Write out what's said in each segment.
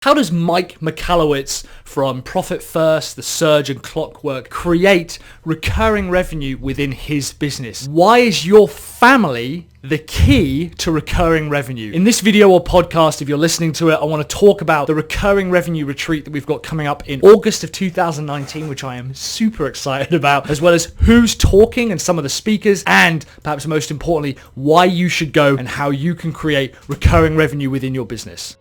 How does Mike Michalowicz from Profit First, The Surge and Clockwork create recurring revenue within his business? Why is your family the key to recurring revenue? In this video or podcast, if you're listening to it, I want to talk about the recurring revenue retreat that we've got coming up in August of 2019, which I am super excited about, as well as who's talking and some of the speakers, and perhaps most importantly, why you should go and how you can create recurring revenue within your business.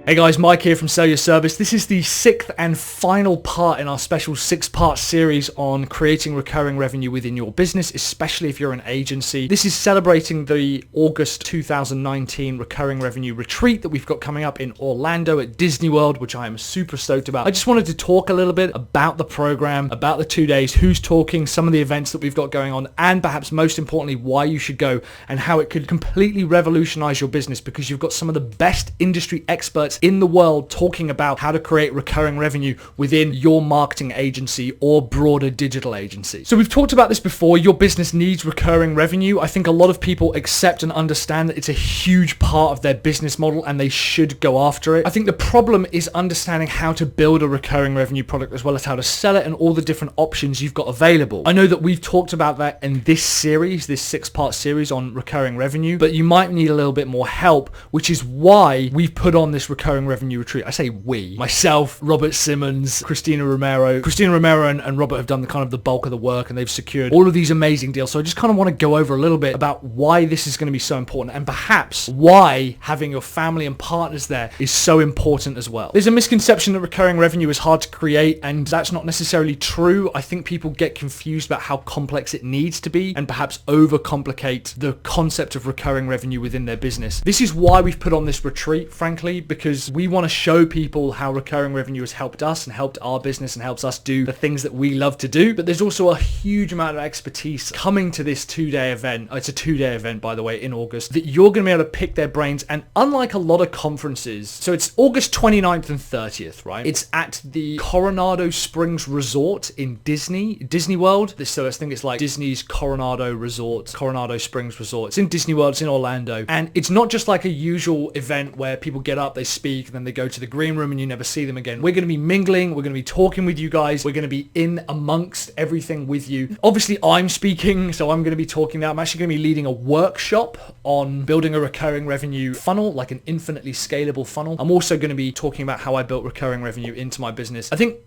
Hey guys, Mike here from Sell Your Service. This is the sixth and final part in our special 6-part series on creating recurring revenue within your business, especially if you're an agency. This is celebrating the August 2019 recurring revenue retreat that we've got coming up in Orlando at Disney World, which I am super stoked about. I just wanted to talk a little bit about the program, about the 2 days, who's talking, some of the events that we've got going on, and perhaps most importantly, why you should go and how it could completely revolutionize your business, because you've got some of the best industry experts in the world talking about how to create recurring revenue within your marketing agency or broader digital agency. So we've talked about this before. Your business needs recurring revenue. I think a lot of people accept and understand that it's a huge part of their business model and they should go after it. I think the problem is understanding how to build a recurring revenue product as well as how to sell it and all the different options you've got available. I know that we've talked about that in this series, this 6-part series on recurring revenue, but you might need a little bit more help, which is why we've put on this recurring revenue retreat. I say we, myself, Robert Simmons, Christina Romero and Robert have done the bulk of the work, and they've secured all of these amazing deals. So I just kind of want to go over a little bit about why this is going to be so important, and perhaps why having your family and partners there is so important as well. There's a misconception that recurring revenue is hard to create, and that's not necessarily true. I think people get confused about how complex it needs to be and perhaps overcomplicate the concept of recurring revenue within their business. This is why we've put on this retreat, frankly, because we want to show people how recurring revenue has helped us and helped our business and helps us do the things that we love to do. But there's also a huge amount of expertise coming to this 2-day event. It's a 2-day event, by the way, in August, that you're going to be able to pick their brains. And unlike a lot of conferences, so it's August 29th and 30th, right? It's at the Coronado Springs Resort in Disney World. So I think it's like Disney's Coronado Springs Resort. It's in Disney World, it's in Orlando. And it's not just like a usual event where people get up, they speak, and then they go to the green room and you never see them again. We're going to be mingling, we're going to be talking with you guys, we're going to be in amongst everything with you. Obviously I'm speaking, so I'm going to be talking now. I'm actually going to be leading a workshop on building a recurring revenue funnel, like an infinitely scalable funnel. I'm also going to be talking about how I built recurring revenue into my business. I think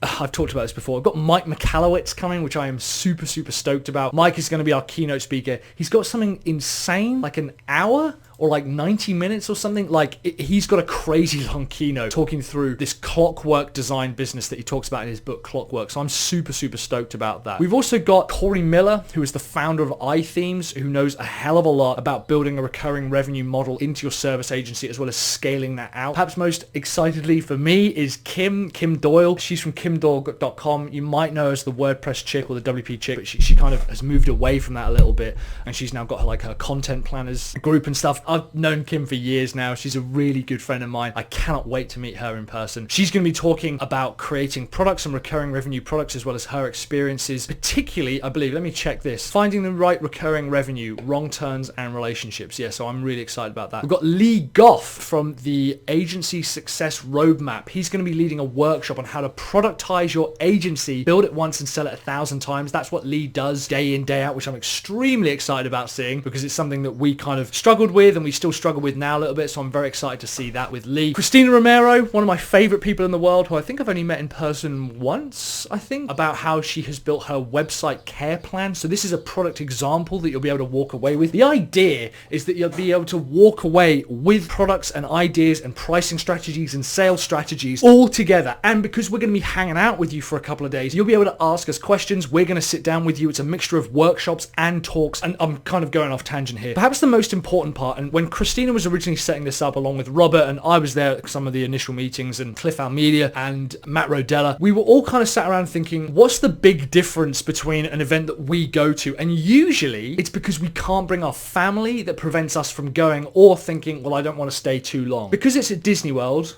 I've talked about this before. I've got Mike Michalowicz coming, which I am super stoked about. Mike is going to be our keynote speaker. He's got something insane, like an hour or like 90 minutes or something. He's got a crazy long keynote talking through this clockwork design business that he talks about in his book Clockwork. So I'm super stoked about that. We've also got Corey Miller, who is the founder of iThemes, who knows a hell of a lot about building a recurring revenue model into your service agency as well as scaling that out. Perhaps most excitedly for me is Kim Doyle. She's from kimdoyle.com. You might know her as the WordPress chick or the WP chick, but she kind of has moved away from that a little bit, and she's now got her content planners group and stuff. I've known Kim for years now. She's a really good friend of mine. I cannot wait to meet her in person. She's going to be talking about creating products and recurring revenue products as well as her experiences, particularly, I believe, let me check this, finding the right recurring revenue, wrong turns and relationships. Yeah, so I'm really excited about that. We've got Lee Goff from the Agency Success Roadmap. He's going to be leading a workshop on how to productize your agency, build it once and sell it 1,000 times. That's what Lee does day in, day out, which I'm extremely excited about seeing, because it's something that we kind of struggled with and we still struggle with now a little bit, so I'm very excited to see that with Lee. Christina Romero, one of my favorite people in the world, who I think I've only met in person once, about how she has built her website care plan. So this is a product example that you'll be able to walk away with. The idea is that you'll be able to walk away with products and ideas and pricing strategies and sales strategies all together. And because we're going to be hanging out with you for a couple of days, you'll be able to ask us questions. We're going to sit down with you. It's a mixture of workshops and talks, and I'm kind of going off tangent here. Perhaps the most important part, and when Christina was originally setting this up along with Robert, and I was there at some of the initial meetings, and Cliff Almeida and Matt Rodella, we were all kind of sat around thinking, what's the big difference between an event that we go to? And usually it's because we can't bring our family that prevents us from going, or thinking, well, I don't want to stay too long. Because it's at Disney World,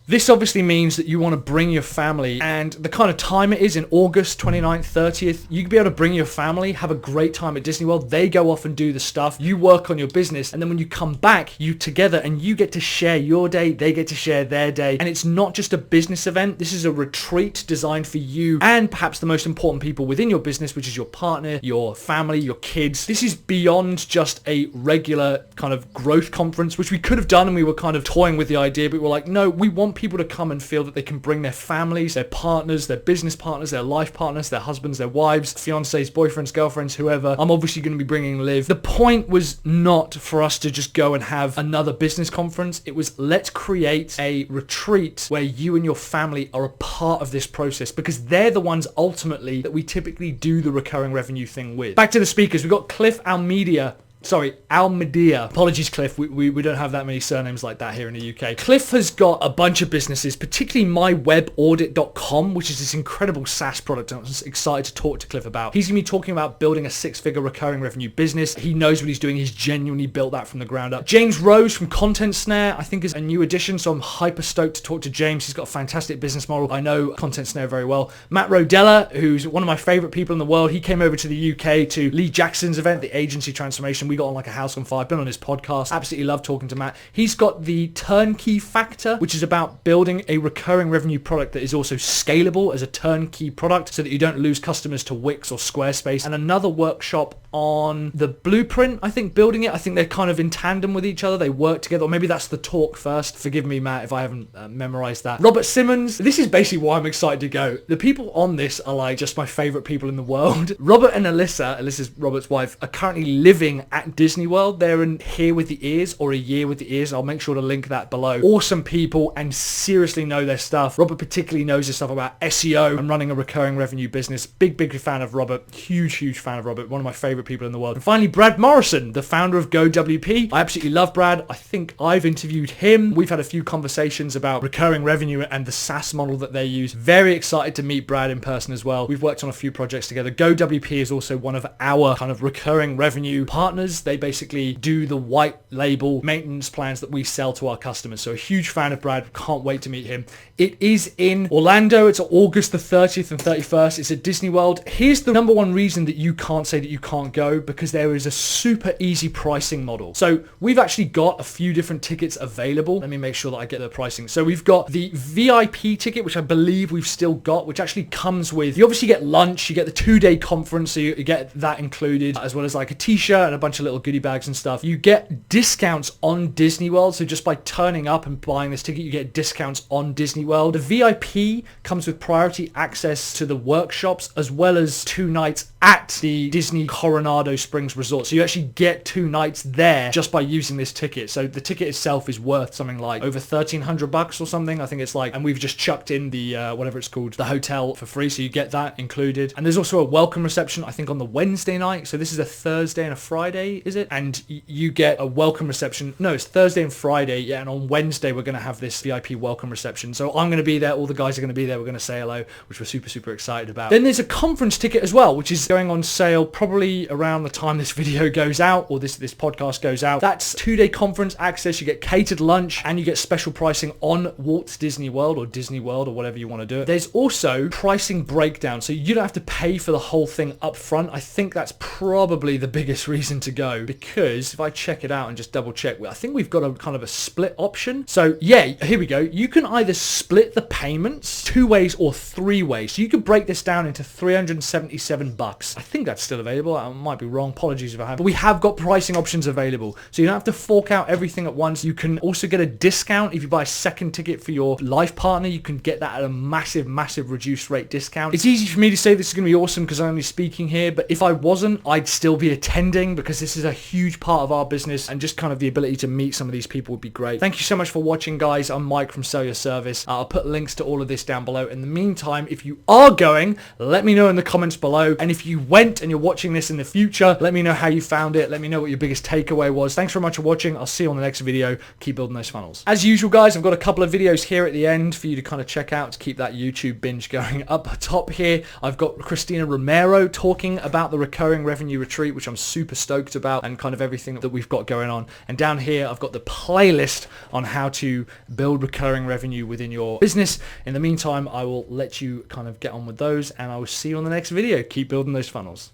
This obviously means that you want to bring your family, and the kind of time it is in August 29th, 30th, you can be able to bring your family, have a great time at Disney World. They go off and do the stuff. You work on your business, and then when you come back, you together, and you get to share your day. They get to share their day. And it's not just a business event. This is a retreat designed for you and perhaps the most important people within your business, which is your partner, your family, your kids. This is beyond just a regular kind of growth conference, which we could have done, and we were kind of toying with the idea, but we're like, no, we want people to come and feel that they can bring their families, their partners, their business partners, their life partners, their husbands, their wives, fiancés, boyfriends, girlfriends, whoever. I'm obviously going to be bringing Liv. The point was not for us to just go and have another business conference. It was, let's create a retreat where you and your family are a part of this process, because they're the ones ultimately that we typically do the recurring revenue thing with. Back to the speakers. We've got Cliff Almeida. Apologies, Cliff. We don't have that many surnames like that here in the UK. Cliff has got a bunch of businesses, particularly mywebaudit.com, which is this incredible SaaS product I'm excited to talk to Cliff about. He's going to be talking about building a 6-figure recurring revenue business. He knows what he's doing. He's genuinely built that from the ground up. James Rose from Content Snare, I think, is a new addition, so I'm hyper stoked to talk to James. He's got a fantastic business model. I know Content Snare very well. Matt Rodella, who's one of my favorite people in the world. He came over to the UK to Lee Jackson's event, the agency transformation. We got on like a house on fire. I've been on his podcast. Absolutely love talking to Matt. He's got the turnkey factor, which is about building a recurring revenue product that is also scalable as a turnkey product so that you don't lose customers to Wix or Squarespace. And another workshop on the blueprint, I think, building it. I think they're kind of in tandem with each other. They work together, or maybe that's the talk first. Forgive me, Matt, if I haven't memorized that. Robert Simmons. This is basically why I'm excited to go. The people on this are like just my favorite people in the world. Robert and Alyssa's Robert's wife, are currently living at Disney World. They're in Here with the Ears, or A Year with the Ears. I'll make sure to link that below. Awesome people, and seriously know their stuff. Robert particularly knows his stuff about SEO and running a recurring revenue business. Big fan of Robert. Huge fan of Robert. One of my favorite people in the world. And finally, Brad Morrison, the founder of GoWP. I absolutely love Brad. I think I've interviewed him. We've had a few conversations about recurring revenue and the SaaS model that they use. Very excited to meet Brad in person as well. We've worked on a few projects together. GoWP is also one of our kind of recurring revenue partners. They basically do the white label maintenance plans that we sell to our customers. So a huge fan of Brad. Can't wait to meet him. It is in Orlando. It's August the 30th and 31st. It's at Disney World. Here's the number one reason that you can't say that you can't go, because there is a super easy pricing model. So we've actually got a few different tickets available. Let me make sure that I get the pricing. So we've got the VIP ticket, which I believe we've still got, which actually comes with, you obviously get lunch, you get the 2-day conference, so you get that included, as well as like a t-shirt and a bunch of little goodie bags and stuff. You get discounts on Disney World. So just by turning up and buying this ticket, you get discounts on Disney World. The VIP comes with priority access to the workshops, as well as 2 nights at the Disney Coronado Springs Resort. So you actually get 2 nights there just by using this ticket. So the ticket itself is worth something like over $1,300 or something. I think it's like, and we've just chucked in the, whatever it's called, the hotel for free. So you get that included. And there's also a welcome reception, I think, on the Wednesday night. So this is a Thursday and a Friday, is it? And you get a welcome reception. No, it's Thursday and Friday. Yeah. And on Wednesday, we're going to have this VIP welcome reception. So I'm going to be there. All the guys are going to be there. We're going to say hello, which we're super excited about. Then there's a conference ticket as well, which is going on sale probably around the time this video goes out, or this podcast goes out. That's 2-day conference access. You get catered lunch, and you get special pricing on Walt Disney World, or whatever you want to do it. There's also pricing breakdown, so you don't have to pay for the whole thing up front. I think that's probably the biggest reason to go, because if I check it out and just double check, I think we've got a kind of a split option. So yeah, here we go. You can either split the payments 2 ways or 3 ways. So you could break this down into $377. I think that's still available. I might be wrong. Apologies if I have. But we have got pricing options available. So you don't have to fork out everything at once. You can also get a discount if you buy a second ticket for your life partner. You can get that at a massive reduced rate discount. It's easy for me to say this is going to be awesome because I'm only speaking here, but if I wasn't, I'd still be attending, because this is a huge part of our business, and just kind of the ability to meet some of these people would be great. Thank you so much for watching, guys. I'm Mike from Sell Your Service. I'll put links to all of this down below. In the meantime, if you are going, let me know in the comments below. And if you went and you're watching this in the future, let me know how you found it. Let me know what your biggest takeaway was. Thanks very much for watching. I'll see you on the next video. Keep building those funnels. As usual, guys, I've got a couple of videos here at the end for you to kind of check out to keep that YouTube binge going. Up top here, I've got Christina Romero talking about the recurring revenue retreat, which I'm super stoked about and kind of everything that we've got going on. And down here, I've got the playlist on how to build recurring revenue within your business. In the meantime, I will let you kind of get on with those, and I will see you on the next video. Keep building those funnels.